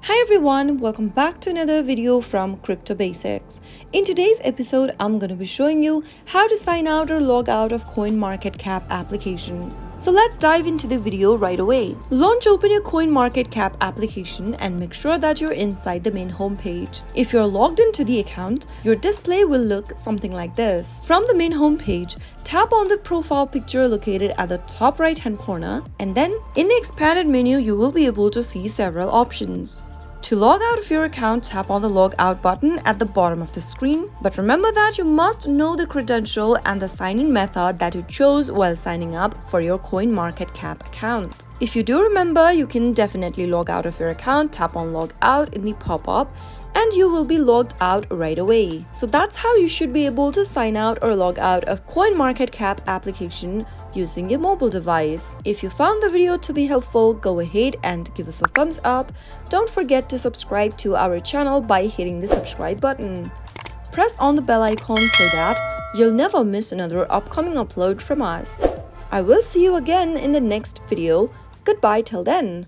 Hi everyone, welcome back to another video from Crypto Basics. In today's episode, I'm going to be showing you how to sign out or log out of CoinMarketCap application. So let's dive into the video right away. Launch open your CoinMarketCap application and make sure that you're inside the main homepage. If you're logged into the account, your display will look something like this. From the main homepage, tap on the profile picture located at the top right hand corner, and then in the expanded menu you will be able to see several options. To log out of your account, tap on the log out button at the bottom of the screen. But remember that you must know the credential and the sign-in method that you chose while signing up for your CoinMarketCap account. If you do remember, you can definitely log out of your account, tap on log out in the pop-up, and you will be logged out right away. So that's how you should be able to sign out or log out of CoinMarketCap application using your mobile device. If you found the video to be helpful, go ahead and give us a thumbs up. Don't forget to subscribe to our channel by hitting the subscribe button. Press on the bell icon so that you'll never miss another upcoming upload from us. I will see you again in the next video. Goodbye till then.